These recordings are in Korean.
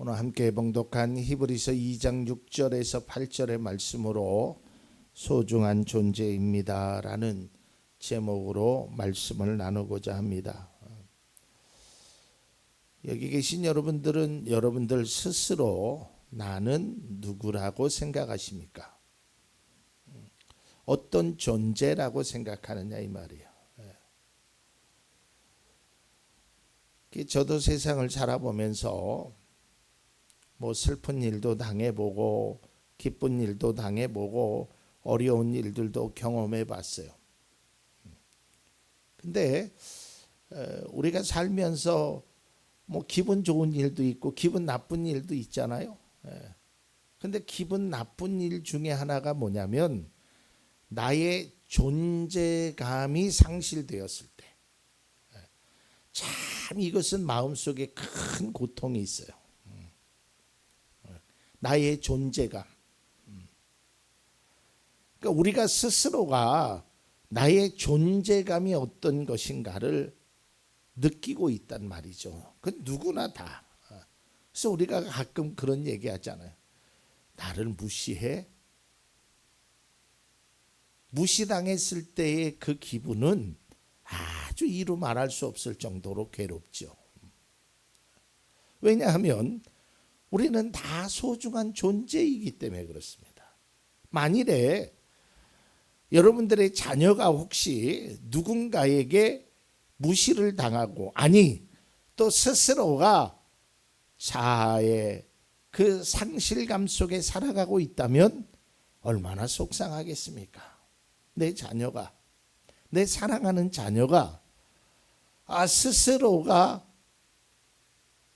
오늘 함께 봉독한 히브리서 2장 6절에서 8절의 말씀으로 소중한 존재입니다 라는 제목으로 말씀을 나누고자 합니다. 여기 계신 여러분들은 여러분들 스스로 나는 누구라고 생각하십니까? 어떤 존재라고 생각하느냐 이 말이에요. 저도 세상을 살아보면서 뭐 슬픈 일도 당해보고 기쁜 일도 당해보고 어려운 일들도 경험해 봤어요. 근데 우리가 살면서 뭐 기분 좋은 일도 있고 기분 나쁜 일도 있잖아요. 근데 기분 나쁜 일 중에 하나가 뭐냐면 나의 존재감이 상실되었을 때 참 이것은 마음속에 큰 고통이 있어요. 나의 존재감. 그러니까 우리가 스스로가 나의 존재감이 어떤 것인가를 느끼고 있단 말이죠. 그건 누구나 다. 그래서 우리가 가끔 그런 얘기 하잖아요. 나를 무시해? 무시당했을 때의 그 기분은 아주 이루 말할 수 없을 정도로 괴롭죠. 왜냐하면 우리는 다 소중한 존재이기 때문에 그렇습니다. 만일에 여러분들의 자녀가 혹시 누군가에게 무시를 당하고 아니 또 스스로가 자아의 그 상실감 속에 살아가고 있다면 얼마나 속상하겠습니까? 내 자녀가 내 사랑하는 자녀가 스스로가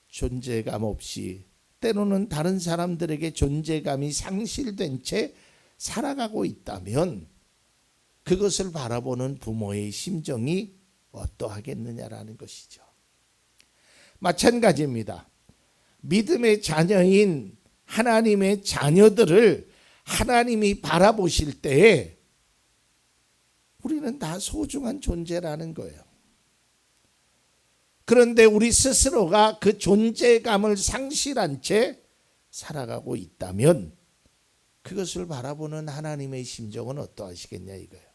존재감 없이 때로는 다른 사람들에게 존재감이 상실된 채 살아가고 있다면 그것을 바라보는 부모의 심정이 어떠하겠느냐라는 것이죠. 마찬가지입니다. 믿음의 자녀인 하나님의 자녀들을 하나님이 바라보실 때에 우리는 다 소중한 존재라는 거예요. 그런데 우리 스스로가 그 존재감을 상실한 채 살아가고 있다면 그것을 바라보는 하나님의 심정은 어떠하시겠냐 이거예요.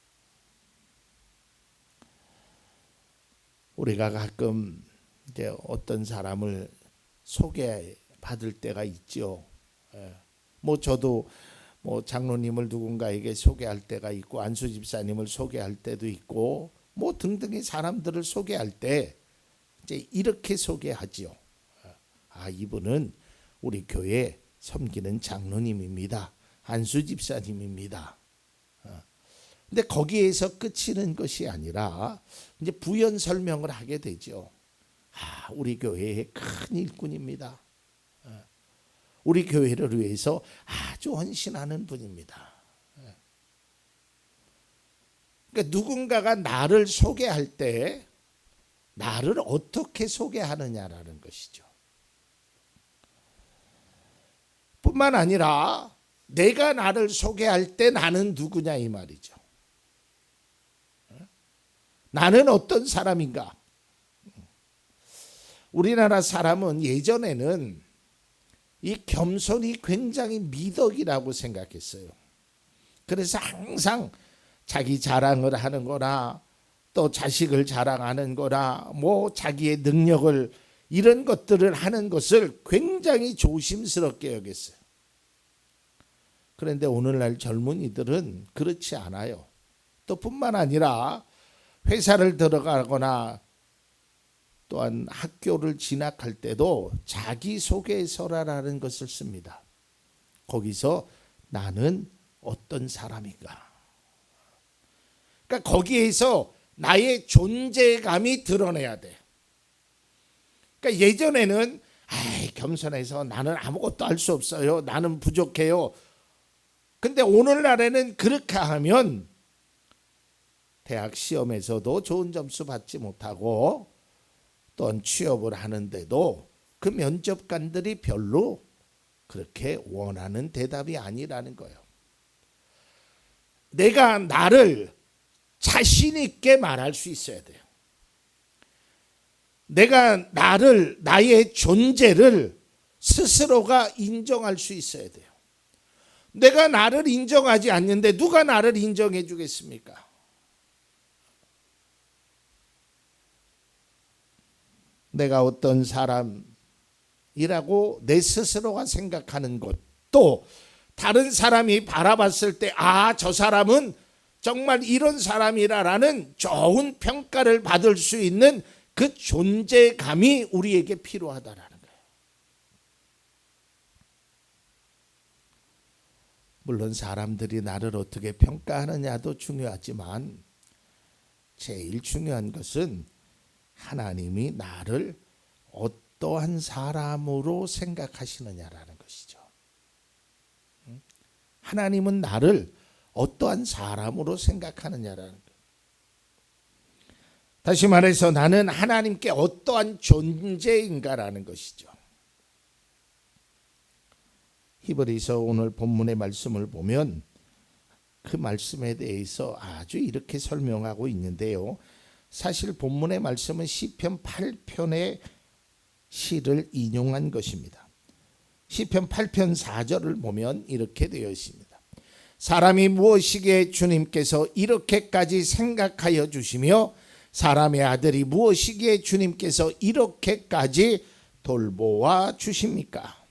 우리가 가끔 이제 어떤 사람을 소개받을 때가 있죠. 뭐 저도 뭐 장로님을 누군가에게 소개할 때가 있고 안수 집사님을 소개할 때도 있고 뭐 등등의 사람들을 소개할 때 이제 이렇게 소개하지요. 이분은 우리 교회 섬기는 장로님입니다. 안수 집사님입니다. 근데 거기에서 끝이는 것이 아니라 이제 부연 설명을 하게 되죠. 우리 교회의 큰 일꾼입니다. 우리 교회를 위해서 아주 헌신하는 분입니다. 그러니까 누군가가 나를 소개할 때 나를 어떻게 소개하느냐라는 것이죠. 뿐만 아니라 내가 나를 소개할 때 나는 누구냐 이 말이죠. 나는 어떤 사람인가? 우리나라 사람은 예전에는 이 겸손이 굉장히 미덕이라고 생각했어요. 그래서 항상 자기 자랑을 하는 거나 또 자식을 자랑하는 거나 뭐 자기의 능력을 이런 것들을 하는 것을 굉장히 조심스럽게 여겼어요. 그런데 오늘날 젊은이들은 그렇지 않아요. 또 뿐만 아니라 회사를 들어가거나 또한 학교를 진학할 때도 자기소개서라는 것을 씁니다. 거기서 나는 어떤 사람인가. 그러니까 거기에서 나의 존재감이 드러내야 돼. 그러니까 예전에는 겸손해서 나는 아무것도 할 수 없어요. 나는 부족해요. 근데 오늘날에는 그렇게 하면 대학 시험에서도 좋은 점수 받지 못하고 또한 취업을 하는데도 그 면접관들이 별로 그렇게 원하는 대답이 아니라는 거예요. 내가 나를 자신 있게 말할 수 있어야 돼요. 내가 나의 존재를 스스로가 인정할 수 있어야 돼요. 내가 나를 인정하지 않는데 누가 나를 인정해 주겠습니까? 내가 어떤 사람이라고 내 스스로가 생각하는 것, 또 다른 사람이 바라봤을 때 저 사람은 정말 이런 사람이라는 좋은 평가를 받을 수 있는 그 존재감이 우리에게 필요하다라는 거예요. 물론 사람들이 나를 어떻게 평가하느냐도 중요하지만 제일 중요한 것은 하나님이 나를 어떠한 사람으로 생각하시느냐라는 것이죠. 하나님은 나를 어떠한 사람으로 생각하느냐라는 거예요. 다시 말해서 나는 하나님께 어떠한 존재인가라는 것이죠. 히브리서 오늘 본문의 말씀을 보면 그 말씀에 대해서 아주 이렇게 설명하고 있는데요. 사실 본문의 말씀은 시편 8편의 시를 인용한 것입니다. 시편 8편 4절을 보면 이렇게 되어 있습니다. 사람이 무엇이기에 주님께서 이렇게까지 생각하여 주시며 사람의 아들이 무엇이기에 주님께서 이렇게까지 돌보아 주십니까?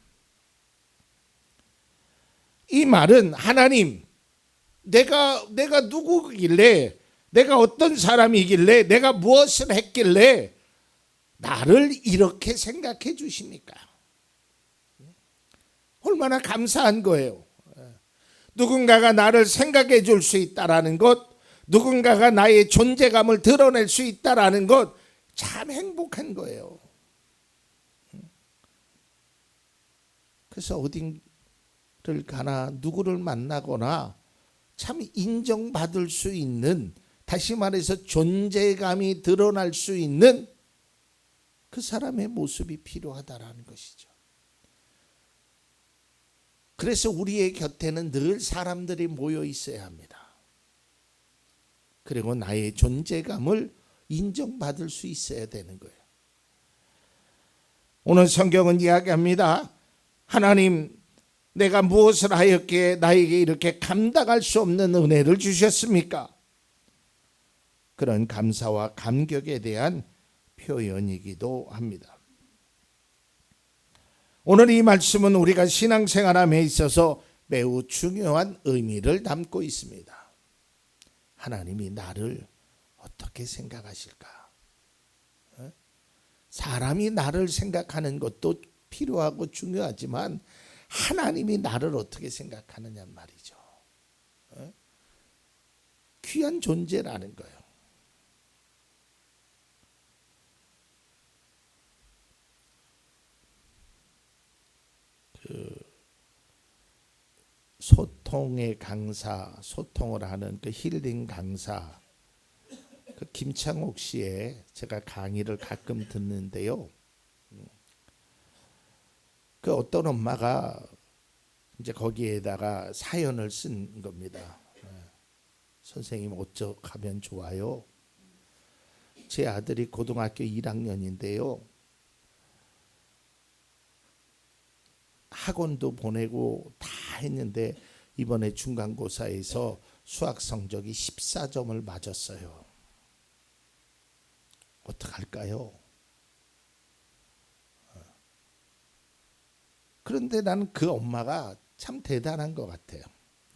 이 말은 하나님, 내가 누구길래, 내가 어떤 사람이길래, 내가 무엇을 했길래 나를 이렇게 생각해 주십니까? 얼마나 감사한 거예요. 누군가가 나를 생각해 줄 수 있다라는 것, 누군가가 나의 존재감을 드러낼 수 있다라는 것, 참 행복한 거예요. 그래서 어딘를 가나 누구를 만나거나 참 인정받을 수 있는, 다시 말해서 존재감이 드러날 수 있는 그 사람의 모습이 필요하다라는 것이죠. 그래서 우리의 곁에는 늘 사람들이 모여 있어야 합니다. 그리고 나의 존재감을 인정받을 수 있어야 되는 거예요. 오늘 성경은 이야기합니다. 하나님, 내가 무엇을 하였기에 나에게 이렇게 감당할 수 없는 은혜를 주셨습니까? 그런 감사와 감격에 대한 표현이기도 합니다. 오늘 이 말씀은 우리가 신앙생활함에 있어서 매우 중요한 의미를 담고 있습니다. 하나님이 나를 어떻게 생각하실까? 사람이 나를 생각하는 것도 필요하고 중요하지만 하나님이 나를 어떻게 생각하느냐 말이죠. 귀한 존재라는 거예요. 소통의 강사, 소통을 하는 그 힐링 강사, 그 김창옥 씨의 제가 강의를 가끔 듣는데요. 그 어떤 엄마가 이제 거기에다가 사연을 쓴 겁니다. 선생님 어쩌하면 좋아요? 제 아들이 고등학교 1학년인데요. 학원도 보내고 다 했는데 이번에 중간고사에서 수학 성적이 14점을 맞았어요. 어떡할까요? 그런데 나는 그 엄마가 참 대단한 것 같아요.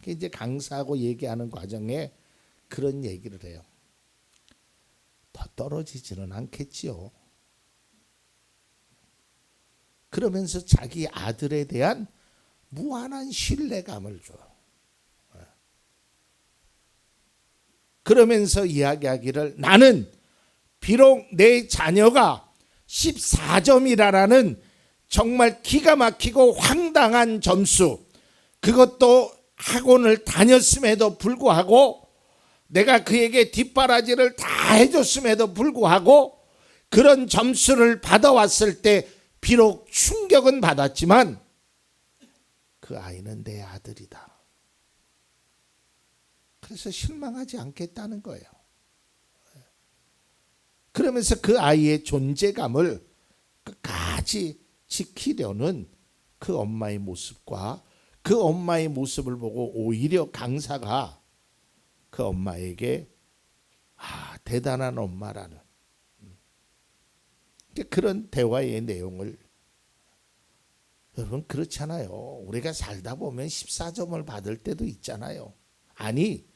이제 강사하고 얘기하는 과정에 그런 얘기를 해요. 더 떨어지지는 않겠지요. 그러면서 자기 아들에 대한 무한한 신뢰감을 줘요. 그러면서 이야기하기를 나는 비록 내 자녀가 14점이라는 정말 기가 막히고 황당한 점수, 그것도 학원을 다녔음에도 불구하고 내가 그에게 뒷바라지를 다 해줬음에도 불구하고 그런 점수를 받아왔을 때 비록 충격은 받았지만 그 아이는 내 아들이다. 그래서 실망하지 않겠다는 거예요. 그러면서 그 아이의 존재감을 끝까지 지키려는 그 엄마의 모습과 그 엄마의 모습을 보고 오히려 강사가 그 엄마에게 대단한 엄마라는 그런 대화의 내용을, 여러분 그렇잖아요. 우리가 살다 보면 14점을 받을 때도 있잖아요. 아니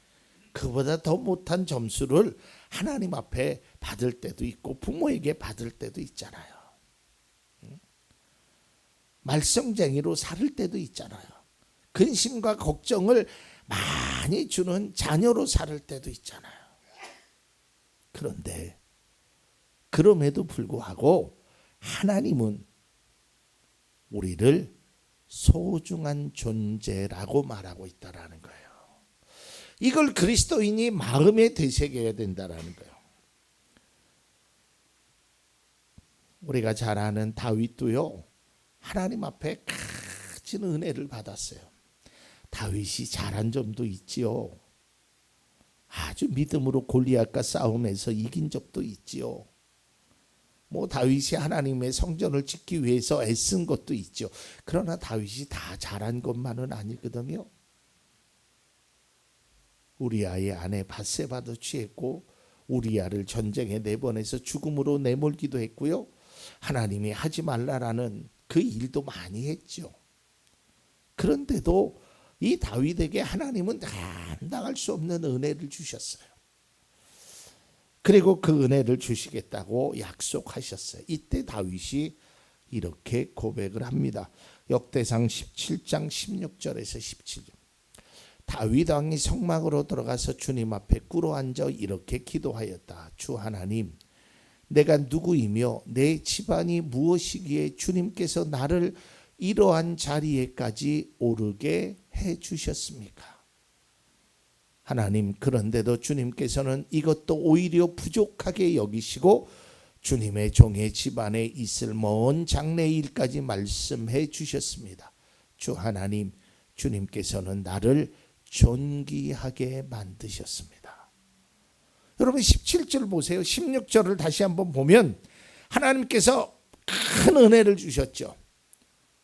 그보다 더 못한 점수를 하나님 앞에 받을 때도 있고 부모에게 받을 때도 있잖아요. 말썽쟁이로 살 때도 있잖아요. 근심과 걱정을 많이 주는 자녀로 살 때도 있잖아요. 그런데 그럼에도 불구하고 하나님은 우리를 소중한 존재라고 말하고 있다라는 거예요. 이걸 그리스도인이 마음에 되새겨야 된다라는 거예요. 우리가 잘 아는 다윗도요, 하나님 앞에 큰 은혜를 받았어요. 다윗이 잘한 점도 있지요. 아주 믿음으로 골리앗과 싸움에서 이긴 적도 있지요. 다윗이 하나님의 성전을 짓기 위해서 애쓴 것도 있죠. 그러나 다윗이 다 잘한 것만은 아니거든요. 우리아의 아내 밧세바도 취했고 우리아를 전쟁에 내보내서 죽음으로 내몰기도 했고요. 하나님이 하지 말라라는 그 일도 많이 했죠. 그런데도 이 다윗에게 하나님은 감당할 수 없는 은혜를 주셨어요. 그리고 그 은혜를 주시겠다고 약속하셨어요. 이때 다윗이 이렇게 고백을 합니다. 역대상 17장 16절에서 17절. 다윗 왕이 성막으로 들어가서 주님 앞에 꿇어앉아 이렇게 기도하였다. 주 하나님, 내가 누구이며 내 집안이 무엇이기에 주님께서 나를 이러한 자리에까지 오르게 해 주셨습니까? 하나님, 그런데도 주님께서는 이것도 오히려 부족하게 여기시고 주님의 종의 집안에 있을 먼 장래일까지 말씀해 주셨습니다. 주 하나님, 주님께서는 나를 존귀하게 만드셨습니다. 여러분 17절 보세요. 16절을 다시 한번 보면 하나님께서 큰 은혜를 주셨죠.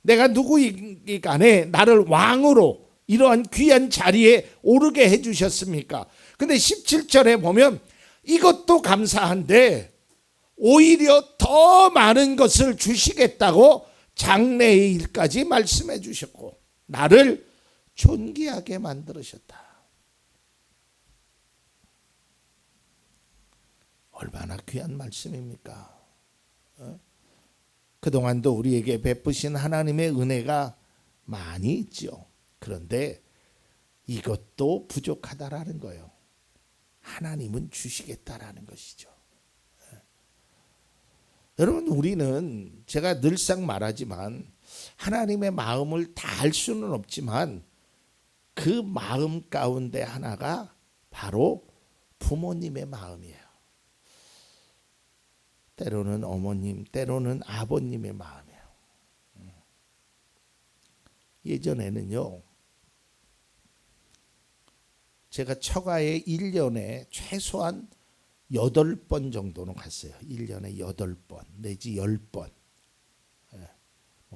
내가 누구이기 간에 나를 왕으로 이러한 귀한 자리에 오르게 해주셨습니까? 근데 17절에 보면 이것도 감사한데 오히려 더 많은 것을 주시겠다고 장래의 일까지 말씀해 주셨고 나를 존귀하게 만들으셨다. 얼마나 귀한 말씀입니까? 그동안도 우리에게 베푸신 하나님의 은혜가 많이 있죠. 그런데 이것도 부족하다라는 거예요. 하나님은 주시겠다라는 것이죠. 여러분, 우리는 제가 늘상 말하지만 하나님의 마음을 다 알 수는 없지만 그 마음 가운데 하나가 바로 부모님의 마음이에요. 때로는 어머님, 때로는 아버님의 마음이에요. 예전에는요, 제가 처가에 1년에 최소한 8번 정도는 갔어요. 1년에 8번 내지 10번.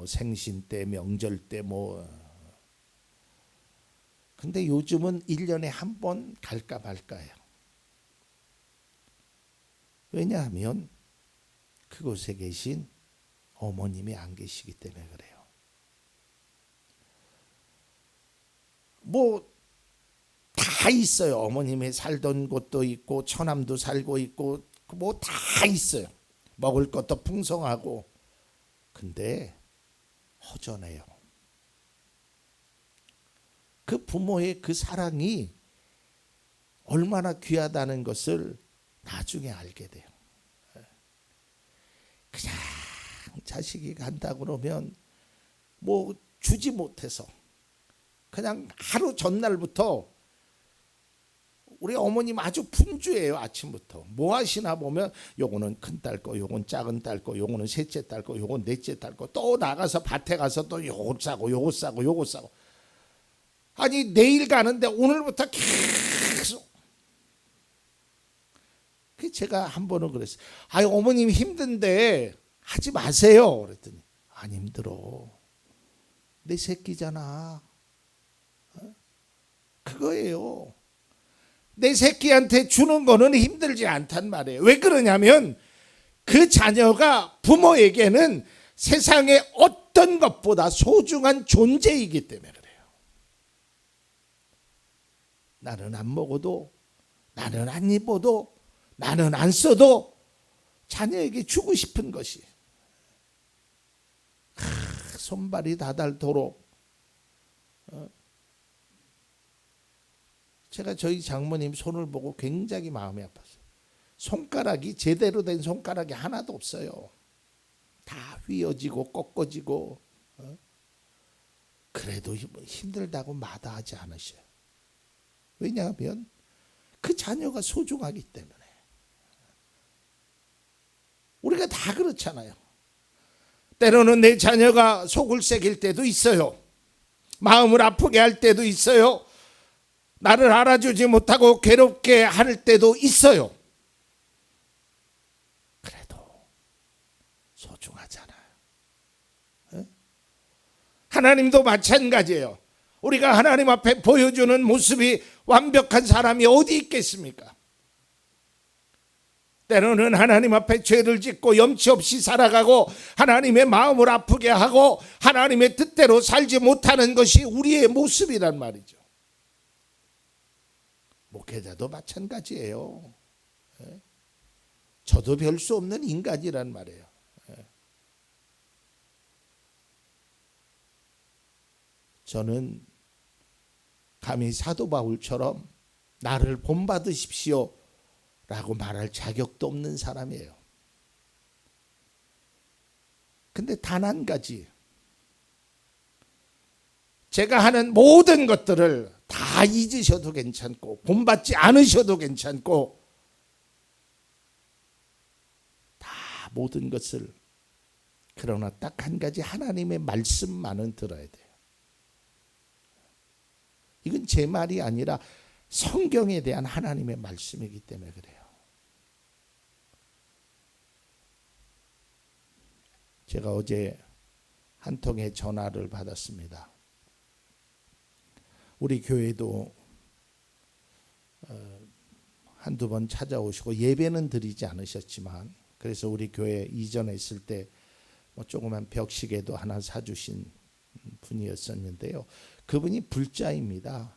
생신 때, 명절 때 근데 요즘은 1년에 한 번 갈까 말까요. 왜냐하면 그곳에 계신 어머님이 안 계시기 때문에 그래요. 다 있어요. 어머님이 살던 곳도 있고 처남도 살고 있고 다 있어요. 먹을 것도 풍성하고. 근데 허전해요. 그 부모의 그 사랑이 얼마나 귀하다는 것을 나중에 알게 돼요. 그냥 자식이 간다 그러면 주지 못해서 그냥 하루 전날부터 우리 어머님 아주 분주해요. 아침부터 뭐 하시나 보면 요거는 큰딸 거, 요건 작은 딸 거, 요거는 셋째 딸 거, 요건 넷째 딸 거, 또 나가서 밭에 가서 또 요거 싸고 요거 싸고 요거 싸고. 아니 내일 가는데 오늘부터 계속. 제가 한 번은 그랬어요. 어머님 힘든데 하지 마세요. 그랬더니 안 힘들어. 내 새끼잖아. 그거예요. 내 새끼한테 주는 거는 힘들지 않단 말이에요. 왜 그러냐면 그 자녀가 부모에게는 세상의 어떤 것보다 소중한 존재이기 때문에 그래요. 나는 안 먹어도, 나는 안 입어도, 나는 안 써도 자녀에게 주고 싶은 것이 손발이 다 닳도록. 제가 저희 장모님 손을 보고 굉장히 마음이 아팠어요. 손가락이 제대로 된 손가락이 하나도 없어요. 다 휘어지고 꺾어지고. 그래도 힘들다고 마다하지 않으셔요. 왜냐하면 그 자녀가 소중하기 때문에. 우리가 다 그렇잖아요. 때로는 내 자녀가 속을 새길 때도 있어요. 마음을 아프게 할 때도 있어요. 나를 알아주지 못하고 괴롭게 할 때도 있어요. 그래도 소중하잖아요. 하나님도 마찬가지예요. 우리가 하나님 앞에 보여주는 모습이 완벽한 사람이 어디 있겠습니까? 때로는 하나님 앞에 죄를 짓고 염치 없이 살아가고 하나님의 마음을 아프게 하고 하나님의 뜻대로 살지 못하는 것이 우리의 모습이란 말이죠. 목회자도 마찬가지예요. 저도 별 수 없는 인간이란 말이에요. 저는 감히 사도 바울처럼 나를 본받으십시오 라고 말할 자격도 없는 사람이에요. 근데 단 한 가지, 제가 하는 모든 것들을 다 잊으셔도 괜찮고 본받지 않으셔도 괜찮고 다 모든 것을, 그러나 딱 한 가지 하나님의 말씀만은 들어야 돼요. 이건 제 말이 아니라 성경에 대한 하나님의 말씀이기 때문에 그래요. 제가 어제 한 통의 전화를 받았습니다. 우리 교회도 한두 번 찾아오시고 예배는 드리지 않으셨지만, 그래서 우리 교회 이전에 있을 때 뭐 조그만 벽시계도 하나 사주신 분이었었는데요. 그분이 불자입니다.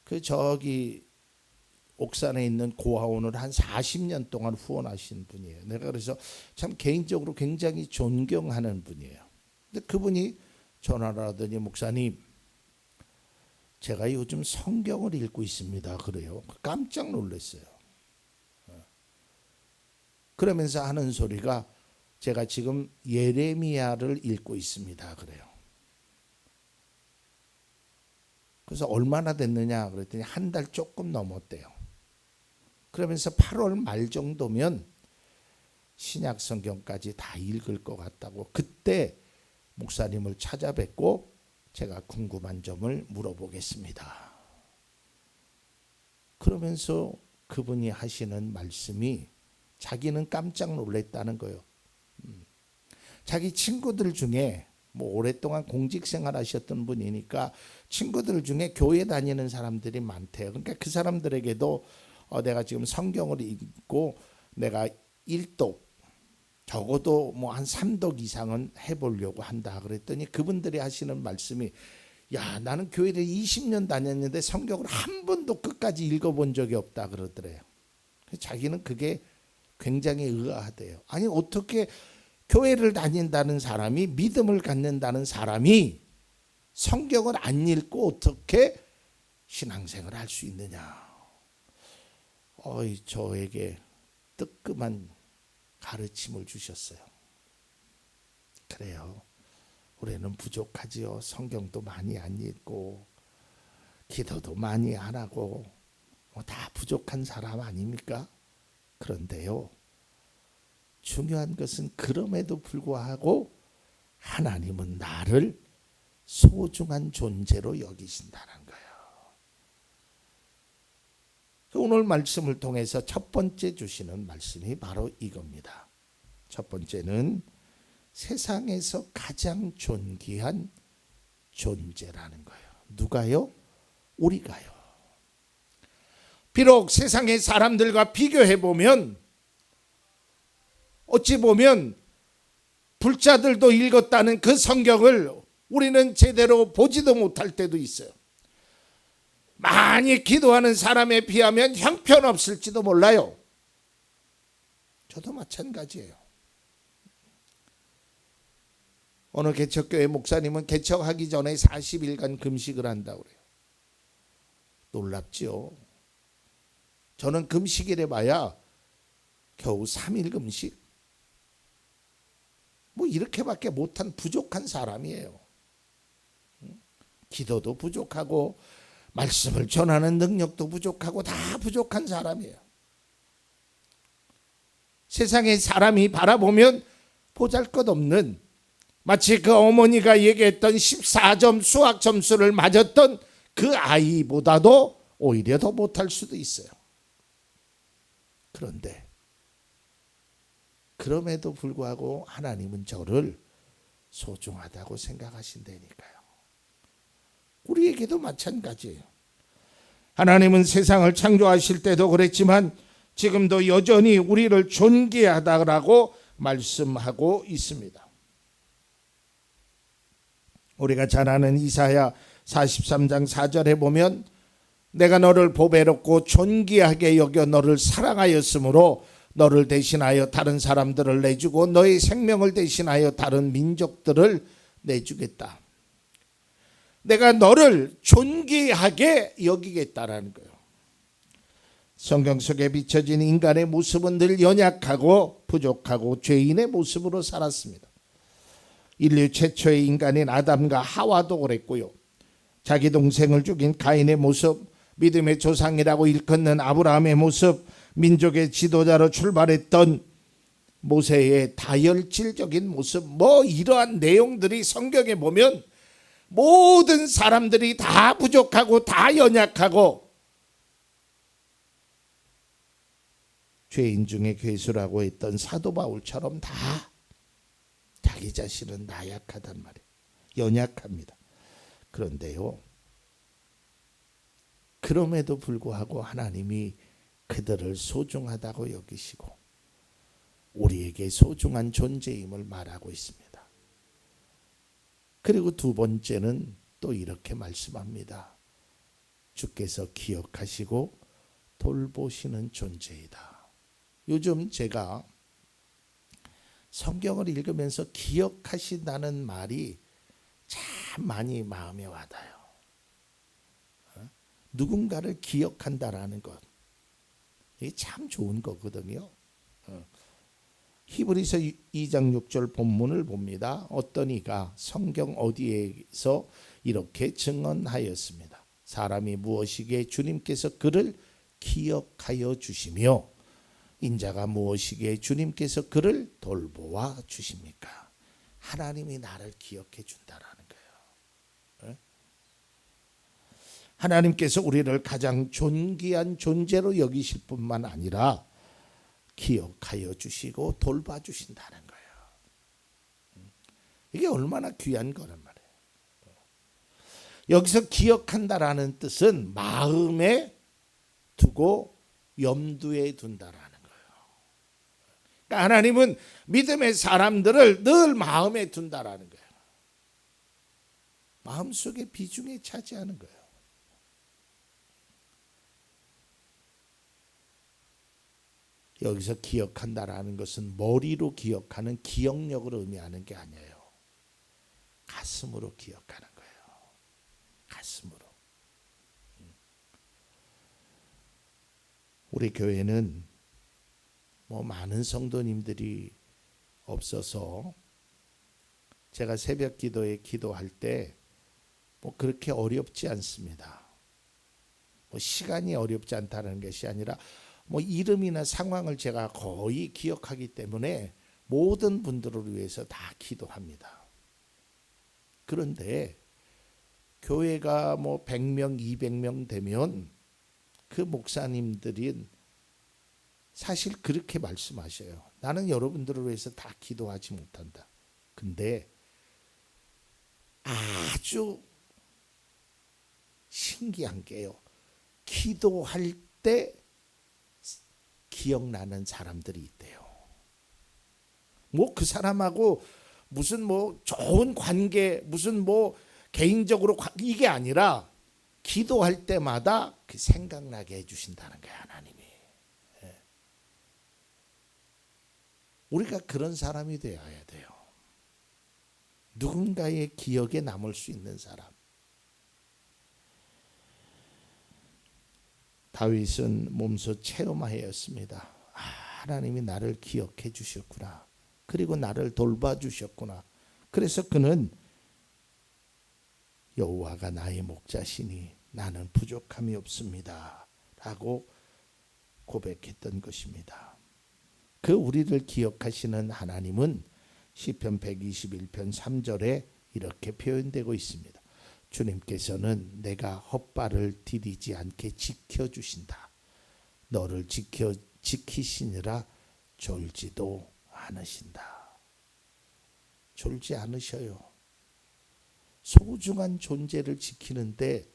그 저기 옥산에 있는 고아원을 한 40년 동안 후원하신 분이에요. 내가 그래서 참 개인적으로 굉장히 존경하는 분이에요. 근데 그분이 전화를 하더니 목사님, 제가 요즘 성경을 읽고 있습니다. 그래요. 깜짝 놀랐어요. 그러면서 하는 소리가 제가 지금 예레미야를 읽고 있습니다. 그래요. 그래서 얼마나 됐느냐 그랬더니 한 달 조금 넘었대요. 그러면서 8월 말 정도면 신약 성경까지 다 읽을 것 같다고, 그때 목사님을 찾아뵙고 제가 궁금한 점을 물어보겠습니다. 그러면서 그분이 하시는 말씀이 자기는 깜짝 놀랐다는 거예요. 자기 친구들 중에 뭐 오랫동안 공직생활 하셨던 분이니까 친구들 중에 교회 다니는 사람들이 많대요. 그러니까 그 사람들에게도 내가 지금 성경을 읽고 내가 1독 적어도 뭐 한 3독 이상은 해보려고 한다 그랬더니 그분들이 하시는 말씀이, 야, 나는 교회를 20년 다녔는데 성경을 한 번도 끝까지 읽어본 적이 없다 그러더래요. 자기는 그게 굉장히 의아하대요. 아니 어떻게 교회를 다닌다는 사람이, 믿음을 갖는다는 사람이 성경을 안 읽고 어떻게 신앙생활을 할 수 있느냐. 저에게 뜨끔한 가르침을 주셨어요. 그래요. 우리는 부족하지요. 성경도 많이 안 읽고 기도도 많이 안 하고 다 부족한 사람 아닙니까? 그런데요, 중요한 것은 그럼에도 불구하고 하나님은 나를 소중한 존재로 여기신다는 거예요. 오늘 말씀을 통해서 첫 번째 주시는 말씀이 바로 이겁니다. 첫 번째는 세상에서 가장 존귀한 존재라는 거예요. 누가요? 우리가요. 비록 세상의 사람들과 비교해 보면 어찌 보면 불자들도 읽었다는 그 성경을 우리는 제대로 보지도 못할 때도 있어요. 많이 기도하는 사람에 비하면 형편없을지도 몰라요. 저도 마찬가지예요. 어느 개척교회 목사님은 개척하기 전에 40일간 금식을 한다고 그래요. 놀랍죠. 저는 금식이래 봐야 겨우 3일 금식. 뭐 이렇게밖에 못한 부족한 사람이에요. 기도도 부족하고 말씀을 전하는 능력도 부족하고 다 부족한 사람이에요. 세상의 사람이 바라보면 보잘것없는, 마치 그 어머니가 얘기했던 14점 수학 점수를 맞았던 그 아이보다도 오히려 더 못할 수도 있어요. 그런데 그럼에도 불구하고 하나님은 저를 소중하다고 생각하신다니까요. 우리에게도 마찬가지예요. 하나님은 세상을 창조하실 때도 그랬지만 지금도 여전히 우리를 존귀하다고 말씀하고 있습니다. 우리가 잘 아는 이사야 43장 4절에 보면 내가 너를 보배롭고 존귀하게 여겨 너를 사랑하였으므로 너를 대신하여 다른 사람들을 내주고 너의 생명을 대신하여 다른 민족들을 내주겠다. 내가 너를 존귀하게 여기겠다라는 거예요. 성경 속에 비춰진 인간의 모습은 늘 연약하고 부족하고 죄인의 모습으로 살았습니다. 인류 최초의 인간인 아담과 하와도 그랬고요. 자기 동생을 죽인 가인의 모습, 믿음의 조상이라고 일컫는 아브라함의 모습, 민족의 지도자로 출발했던 모세의 다혈질적인 모습, 뭐 이러한 내용들이 성경에 보면 모든 사람들이 다 부족하고 다 연약하고 죄인 중에 괴수라고 했던 사도 바울처럼 다 자기 자신은 나약하단 말이에요. 연약합니다. 그런데요, 그럼에도 불구하고 하나님이 그들을 소중하다고 여기시고 우리에게 소중한 존재임을 말하고 있습니다. 그리고 두 번째는 또 이렇게 말씀합니다. 주께서 기억하시고 돌보시는 존재이다. 요즘 제가 성경을 읽으면서 기억하신다는 말이 참 많이 마음에 와닿아요. 누군가를 기억한다라는 것, 이게 참 좋은 거거든요. 히브리서 2장 6절 본문을 봅니다. 어떤 이가 성경 어디에서 이렇게 증언하였습니다. 사람이 무엇이기에 주님께서 그를 기억하여 주시며 인자가 무엇이기에 주님께서 그를 돌보아 주십니까? 하나님이 나를 기억해 준다라는 거예요. 하나님께서 우리를 가장 존귀한 존재로 여기실 뿐만 아니라 기억하여 주시고 돌봐 주신다는 거예요. 이게 얼마나 귀한 거란 말이에요. 여기서 기억한다라는 뜻은 마음에 두고 염두에 둔다라는 거예요. 그러니까 하나님은 믿음의 사람들을 늘 마음에 둔다라는 거예요. 마음속에 비중에 차지하는 거예요. 여기서 기억한다라는 것은 머리로 기억하는 기억력을 의미하는 게 아니에요. 가슴으로 기억하는 거예요. 가슴으로. 우리 교회는 뭐 많은 성도님들이 없어서 제가 새벽 기도에 기도할 때 뭐 그렇게 어렵지 않습니다. 뭐 시간이 어렵지 않다는 것이 아니라 뭐 이름이나 상황을 제가 거의 기억하기 때문에 모든 분들을 위해서 다 기도합니다. 그런데 교회가 뭐 100명, 200명 되면 그 목사님들이 사실 그렇게 말씀하셔요. 나는 여러분들을 위해서 다 기도하지 못한다. 근데 아주 신기한 게요. 기도할 때 기억나는 사람들이 있대요. 뭐 그 사람하고 무슨 뭐 좋은 관계, 무슨 뭐 개인적으로 이게 아니라 기도할 때마다 그 생각나게 해주신다는 거예요, 하나님이. 우리가 그런 사람이 되어야 돼요. 누군가의 기억에 남을 수 있는 사람. 다윗은 몸소 체험하였습니다. 하나님이 나를 기억해 주셨구나. 그리고 나를 돌봐주셨구나. 그래서 그는 여호와가 나의 목자시니 나는 부족함이 없습니다. 라고 고백했던 것입니다. 그 우리를 기억하시는 하나님은 시편 121편 3절에 이렇게 표현되고 있습니다. 주님께서는 내가 헛발을 디디지 않게 지켜주신다. 너를 지키시느라 졸지도 않으신다. 졸지 않으셔요. 소중한 존재를 지키는데,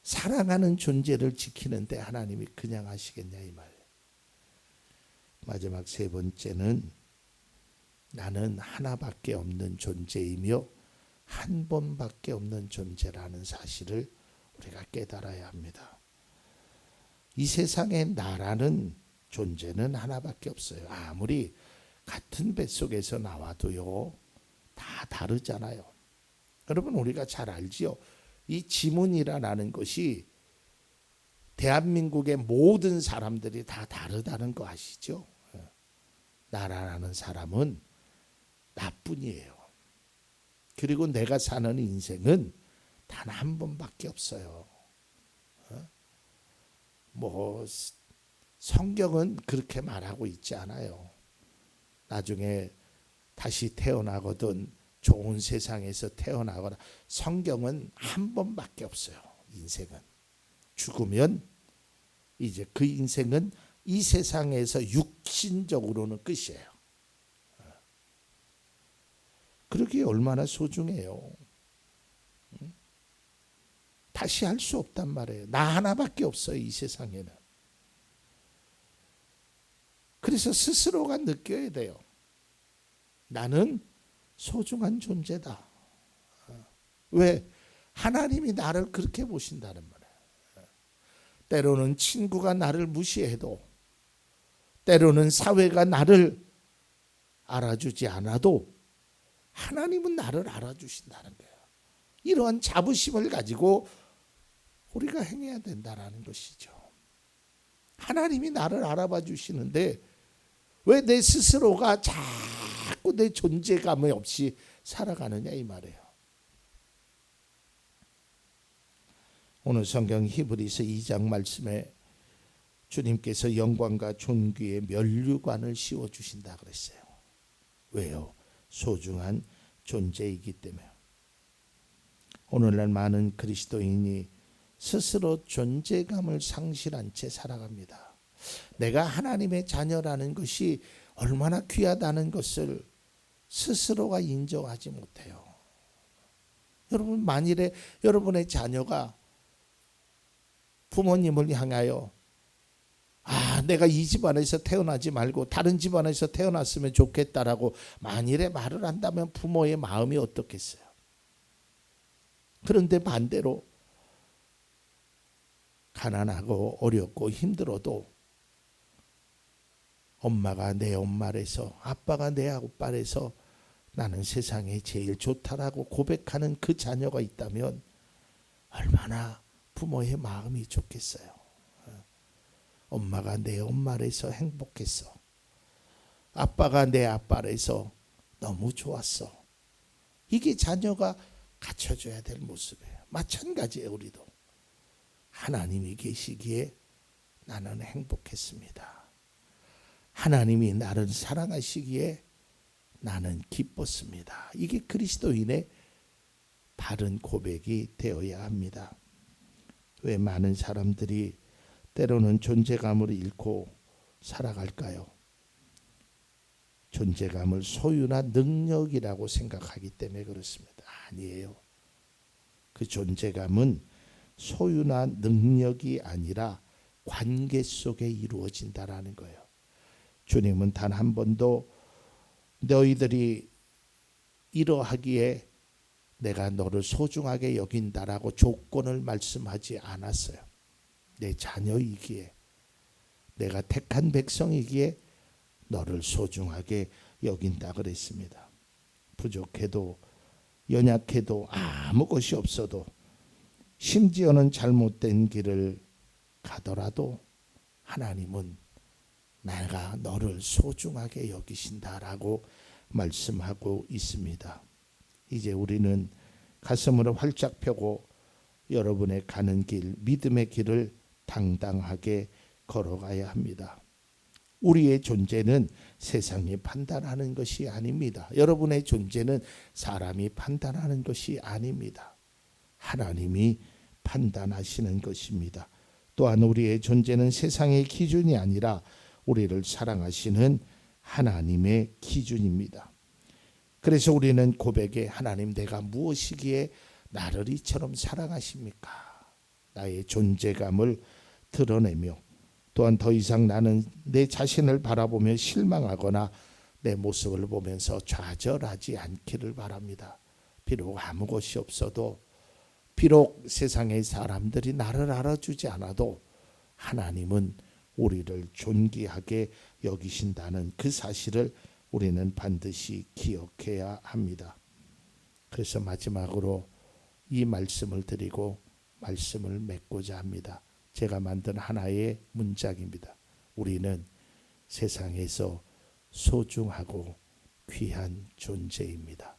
사랑하는 존재를 지키는데 하나님이 그냥 하시겠냐 이 말이에요. 마지막 세 번째는 나는 하나밖에 없는 존재이며 한 번밖에 없는 존재라는 사실을 우리가 깨달아야 합니다. 이 세상에 나라는 존재는 하나밖에 없어요. 아무리 같은 뱃속에서 나와도요, 다 다르잖아요. 여러분, 우리가 잘 알지요. 이 지문이라는 것이 대한민국의 모든 사람들이 다 다르다는 거 아시죠? 나라라는 사람은 나뿐이에요. 그리고 내가 사는 인생은 단 한 번밖에 없어요. 뭐 성경은 그렇게 말하고 있지 않아요. 나중에 다시 태어나거든 좋은 세상에서 태어나거나, 성경은 한 번밖에 없어요. 인생은 죽으면 이제 그 인생은 이 세상에서 육신적으로는 끝이에요. 그러기에 얼마나 소중해요. 다시 할 수 없단 말이에요. 나 하나밖에 없어요, 이 세상에는. 그래서 스스로가 느껴야 돼요. 나는 소중한 존재다. 왜? 하나님이 나를 그렇게 보신다는 말이에요. 때로는 친구가 나를 무시해도, 때로는 사회가 나를 알아주지 않아도 하나님은 나를 알아주신다는 거예요. 이러한 자부심을 가지고 우리가 행해야 된다는 것이죠. 하나님이 나를 알아봐 주시는데 왜 내 스스로가 자꾸 내 존재감이 없이 살아가느냐 이 말이에요. 오늘 성경 히브리서 2장 말씀에 주님께서 영광과 존귀의 면류관을 씌워주신다 그랬어요. 왜요? 소중한 존재이기 때문에. 오늘날 많은 그리스도인이 스스로 존재감을 상실한 채 살아갑니다. 내가 하나님의 자녀라는 것이 얼마나 귀하다는 것을 스스로가 인정하지 못해요. 여러분, 만일에 여러분의 자녀가 부모님을 향하여 내가 이 집안에서 태어나지 말고 다른 집안에서 태어났으면 좋겠다라고 만일에 말을 한다면 부모의 마음이 어떻겠어요? 그런데 반대로 가난하고 어렵고 힘들어도 엄마가 내 엄마래서 아빠가 내 아빠래서 나는 세상에 제일 좋다라고 고백하는 그 자녀가 있다면 얼마나 부모의 마음이 좋겠어요. 엄마가 내 엄마래서 행복했어. 아빠가 내 아빠래서 너무 좋았어. 이게 자녀가 갖춰줘야 될 모습이에요. 마찬가지예요. 우리도 하나님이 계시기에 나는 행복했습니다. 하나님이 나를 사랑하시기에 나는 기뻤습니다. 이게 그리스도인의 바른 고백이 되어야 합니다. 왜 많은 사람들이 때로는 존재감을 잃고 살아갈까요? 존재감을 소유나 능력이라고 생각하기 때문에 그렇습니다. 아니에요. 그 존재감은 소유나 능력이 아니라 관계 속에 이루어진다라는 거예요. 주님은 단 한 번도 너희들이 이러하기에 내가 너를 소중하게 여긴다라고 조건을 말씀하지 않았어요. 내 자녀이기에, 내가 택한 백성이기에 너를 소중하게 여긴다 그랬습니다. 부족해도 연약해도 아무 것이 없어도 심지어는 잘못된 길을 가더라도 하나님은 내가 너를 소중하게 여기신다라고 말씀하고 있습니다. 이제 우리는 가슴을 활짝 펴고 여러분의 가는 길, 믿음의 길을 당당하게 걸어가야 합니다. 우리의 존재는 세상이 판단하는 것이 아닙니다. 여러분의 존재는 사람이 판단하는 것이 아닙니다. 하나님이 판단하시는 것입니다. 또한 우리의 존재는 세상의 기준이 아니라 우리를 사랑하시는 하나님의 기준입니다. 그래서 우리는 고백에 하나님 내가 무엇이기에 나를 이처럼 사랑하십니까? 나의 존재감을 드러내며 또한 더 이상 나는 내 자신을 바라보며 실망하거나 내 모습을 보면서 좌절하지 않기를 바랍니다. 비록 아무 것이 없어도 비록 세상의 사람들이 나를 알아주지 않아도 하나님은 우리를 존귀하게 여기신다는 그 사실을 우리는 반드시 기억해야 합니다. 그래서 마지막으로 이 말씀을 드리고 말씀을 맺고자 합니다. 제가 만든 하나의 문장입니다. 우리는 세상에서 소중하고 귀한 존재입니다.